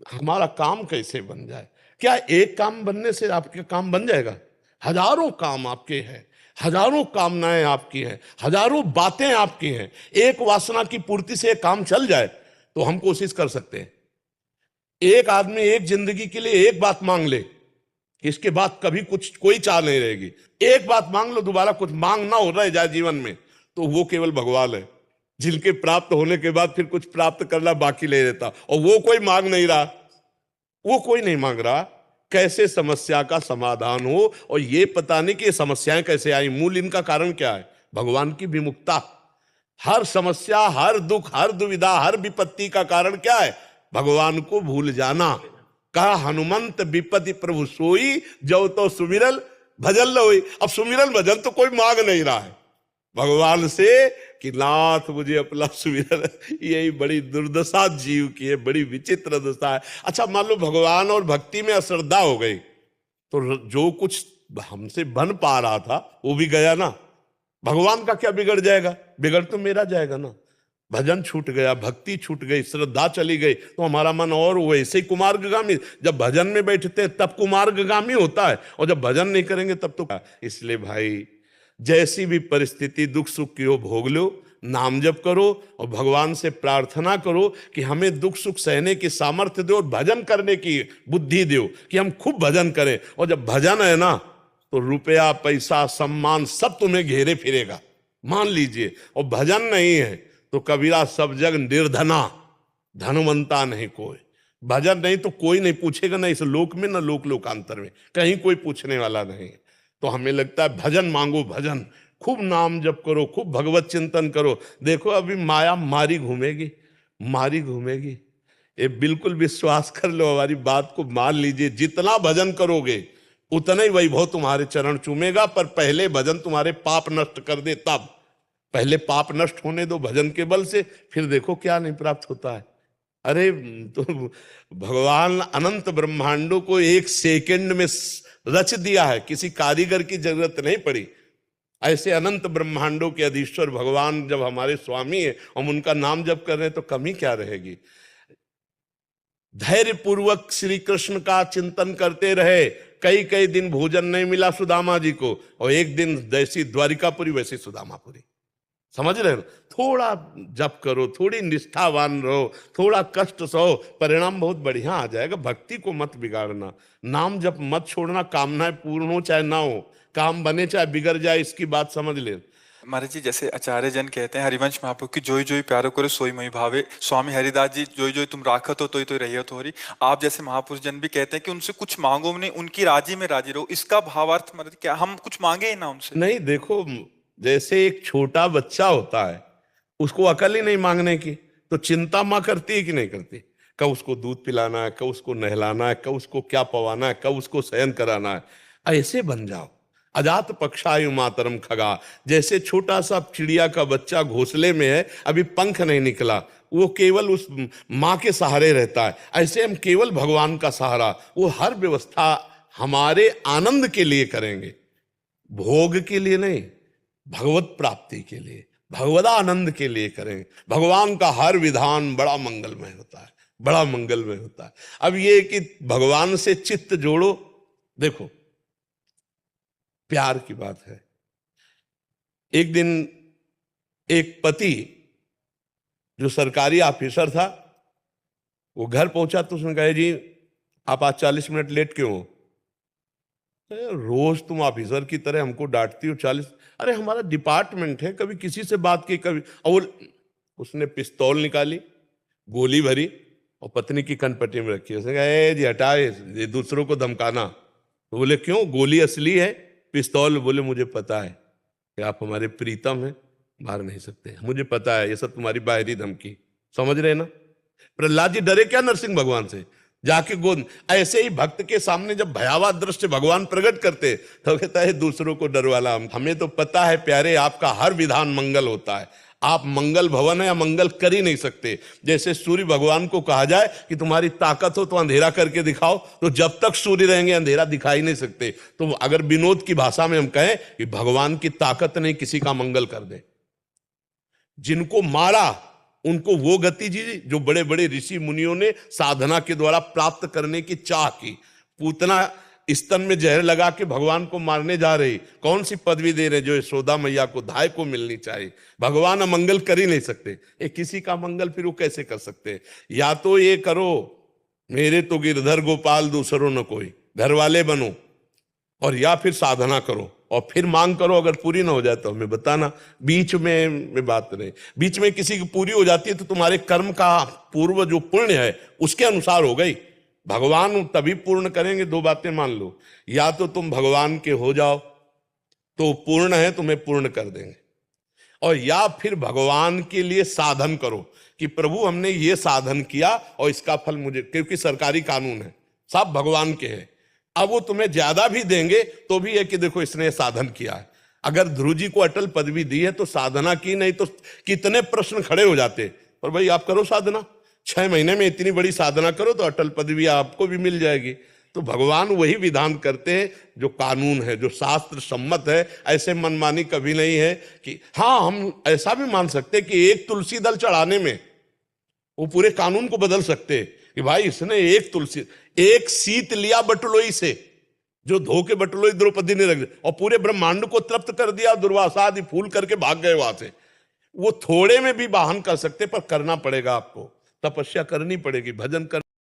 हमारा काम कैसे बन जाए। क्या एक काम बनने से आपके काम बन जाएगा? हजारों काम आपके हैं, हजारों कामनाएं आपकी हैं, हजारों बातें आपकी हैं। एक वासना की पूर्ति से एक काम चल जाए तो हम कोशिश कर सकते हैं। एक आदमी एक जिंदगी के लिए एक बात मांग ले, इसके बाद कभी कुछ कोई चाह नहीं रहेगी। एक बात मांग लो, दोबारा कुछ मांग ना हो रहा जाए जीवन में, तो वो केवल भगवान है, जिनके प्राप्त होने के बाद फिर कुछ प्राप्त करना बाकी नहीं रहता। और वो कोई मांग नहीं रहा, वो कोई नहीं मांग रहा। कैसे समस्या का समाधान हो, और ये पता नहीं कि ये समस्याएं कैसे आई, मूल इनका कारण क्या है? भगवान की विमुखता। हर समस्या, हर दुख, हर दुविधा, हर विपत्ति का कारण क्या है? भगवान को भूल जाना। कहा हनुमंत विपत्ति प्रभु सोई, जो तो सुमिरल भजन लोई। अब सुमिरल भजन तो कोई मांग नहीं रहा है भगवान से कि नाथ मुझे अपना सुमिरन। यही बड़ी दुर्दशा जीव की है, बड़ी विचित्र दशा है। अच्छा, मान लो भगवान और भक्ति में अश्रद्धा हो गई तो जो कुछ हमसे बन पा रहा था वो भी गया ना। भगवान का क्या बिगड़ जाएगा? बिगड़ तो मेरा जाएगा ना। भजन छूट गया, भक्ति छूट गई, श्रद्धा चली गई, तो हमारा मन और वैसे ही कुमार्गगामी। जब भजन में बैठते हैं तब कुमार्गगामी होता है, और जब भजन नहीं करेंगे तब तो। इसलिए भाई, जैसी भी परिस्थिति दुख सुख की हो भोग लो, नाम जप करो और भगवान से प्रार्थना करो कि हमें दुख सुख सहने की सामर्थ्य दो और भजन करने की बुद्धि दो कि हम खूब भजन करें। और जब भजन है ना तो रुपया पैसा सम्मान सब तुम्हें घेरे फिरेगा, मान लीजिए। और भजन नहीं है तो कबीरा सब जग निर्धना, धनवंता नहीं कोई। भजन नहीं तो कोई नहीं पूछेगा, ना इस लोक में ना लोक लोकांतर में, कहीं कोई पूछने वाला नहीं। तो हमें लगता है भजन मांगो, भजन खूब नाम जप करो, खूब भगवत चिंतन करो। देखो अभी माया मारी घूमेगी, मारी घूमेगी। ये बिल्कुल विश्वास कर लो, हमारी बात को मान लीजिए। जितना भजन करोगे उतना ही वैभव तुम्हारे चरण चूमेगा, पर पहले भजन तुम्हारे पाप नष्ट कर दे तब। पहले पाप नष्ट होने दो भजन के बल से, फिर देखो क्या नहीं प्राप्त होता है। अरे तो भगवान अनंत ब्रह्मांडों को एक सेकंड में रच दिया है, किसी कारीगर की जरूरत नहीं पड़ी। ऐसे अनंत ब्रह्मांडों के अधीश्वर भगवान जब हमारे स्वामी है, हम उनका नाम जप कर रहे हैं तो कमी क्या रहेगी। धैर्य पूर्वक श्री कृष्ण का चिंतन करते रहे। कई कई दिन भोजन नहीं मिला सुदामा जी को, और एक दिन जैसी द्वारिकापुरी वैसी सुदामापुरी। समझ रहे हो? थोड़ा जप करो, थोड़ी निष्ठावान रहो, थोड़ा कष्ट सहो, परिणाम बहुत बढ़िया आ जाएगा। भक्ति को मत बिगाड़ना, नाम जप मत छोड़ना। कामनाएं पूर्ण हो चाहे ना हो, काम बने चाहे बिगड़ जाए, इसकी बात समझ ले। महाराज जी, जैसे आचार्य जन कहते हैं हरिवंश महाप्रभु की, जोई जोई प्यारो करे सोई मई भावे। स्वामी हरिदास जी, जोई जोई तुम राखत हो तो रहियत हो रही। आप जैसे महापुरुष जन भी कहते हैं कि उनसे कुछ मांगो नहीं, उनकी राजी में राजी रहो। इसका भावार्थ मतलब क्या, हम कुछ मांगे ही ना उनसे? नहीं, देखो जैसे एक छोटा बच्चा होता है, उसको अकल ही नहीं मांगने की, तो चिंता माँ करती है कि नहीं करती? कब उसको दूध पिलाना है, कब उसको नहलाना है, कब उसको क्या पवाना है, कब उसको शयन कराना है। ऐसे बन जाओ। अजात पक्षायु मातरम खगा, जैसे छोटा सा चिड़िया का बच्चा घोंसले में है, अभी पंख नहीं निकला, वो केवल उस माँ के सहारे रहता है। ऐसे हम केवल भगवान का सहारा, वो हर व्यवस्था हमारे आनंद के लिए करेंगे, भोग के लिए नहीं, भगवत प्राप्ति के लिए, भगवदानंद के लिए करें। भगवान का हर विधान बड़ा मंगलमय होता है, बड़ा मंगलमय होता है। अब ये कि भगवान से चित्त जोड़ो। देखो प्यार की बात है। एक दिन एक पति जो सरकारी ऑफिसर था, वो घर पहुंचा तो उसने कहा, जी आप आज 40 मिनट लेट क्यों हो? रोज तुम ऑफिसर की तरह हमको डांटती हो 40। अरे हमारा डिपार्टमेंट है, कभी किसी से बात की, कभी। और उसने पिस्तौल निकाली, गोली भरी और पत्नी की कनपट्टी में रखी। उसने कहा, ए जी हटाए, ये दूसरों को धमकाना। तो बोले क्यों, गोली असली है, पिस्तौल? बोले मुझे पता है कि आप हमारे प्रीतम हैं, मार नहीं सकते, मुझे पता है, ये सब तुम्हारी बाहरी धमकी। समझ रहे ना? प्रहलाद जी डरे क्या नरसिंह भगवान से? जाके गोद। ऐसे ही भक्त के सामने जब भयावह दृश्य भगवान प्रकट करते तो कहता है दूसरों को डरवाला। हमें तो पता है प्यारे, आपका हर विधान मंगल होता है। आप मंगल भवन है या मंगल कर ही नहीं सकते। जैसे सूर्य भगवान को कहा जाए कि तुम्हारी ताकत हो तो अंधेरा करके दिखाओ, तो जब तक सूर्य रहेंगे अंधेरा दिखाई नहीं सकते। तो अगर विनोद की भाषा में हम कहें कि भगवान की ताकत नहीं किसी का मंगल कर दे। जिनको मारा उनको वो गति जी जो बड़े बड़े ऋषि मुनियों ने साधना के द्वारा प्राप्त करने की चाह की। पूतना स्तन में जहर लगा के भगवान को मारने जा रही, कौन सी पदवी दे रहे जो यशोदा मैया को धाय को मिलनी चाहिए। भगवान अमंगल कर ही नहीं सकते, किसी का मंगल फिर वो कैसे कर सकते। या तो ये करो मेरे तो गिरधर गोपाल दूसरों न कोई, घर वाले बनो, और या फिर साधना करो और फिर मांग करो। अगर पूरी ना हो जाए तो हमें बताना। बीच में बात नहीं, बीच में किसी की पूरी हो जाती है तो तुम्हारे कर्म का पूर्व जो पुण्य है उसके अनुसार हो गई। भगवान तभी पूर्ण करेंगे। दो बातें मान लो, या तो तुम भगवान के हो जाओ तो पूर्ण है, तुम्हें पूर्ण कर देंगे, और या फिर भगवान के लिए साधन करो कि प्रभु हमने ये साधन किया और इसका फल मुझे, क्योंकि सरकारी कानून है, सब भगवान के हैं। अब वो तुम्हें ज्यादा भी देंगे तो भी है कि देखो इसने साधन किया है। अगर ध्रुव जी को अटल पदवी दी है तो साधना की, नहीं तो कितने प्रश्न खड़े हो जाते। पर भाई आप करो साधना, 6 महीने में इतनी बड़ी साधना करो तो अटल पदवी आपको भी मिल जाएगी। तो भगवान वही विधान करते हैं जो कानून है, जो शास्त्र सम्मत है। ऐसे मनमानी कभी नहीं है कि हाँ, हम ऐसा भी मान सकते हैं कि एक तुलसी दल चढ़ाने में वो पूरे कानून को बदल सकते कि भाई इसने एक सीत लिया बटलोई से, जो धो के बटलोई द्रौपदी ने रख दिया और पूरे ब्रह्मांड को तृप्त कर दिया, दुर्वासा आदि फूल करके भाग गए वहां से। वो थोड़े में भी वाहन कर सकते, पर करना पड़ेगा आपको, तपस्या करनी पड़ेगी, भजन कर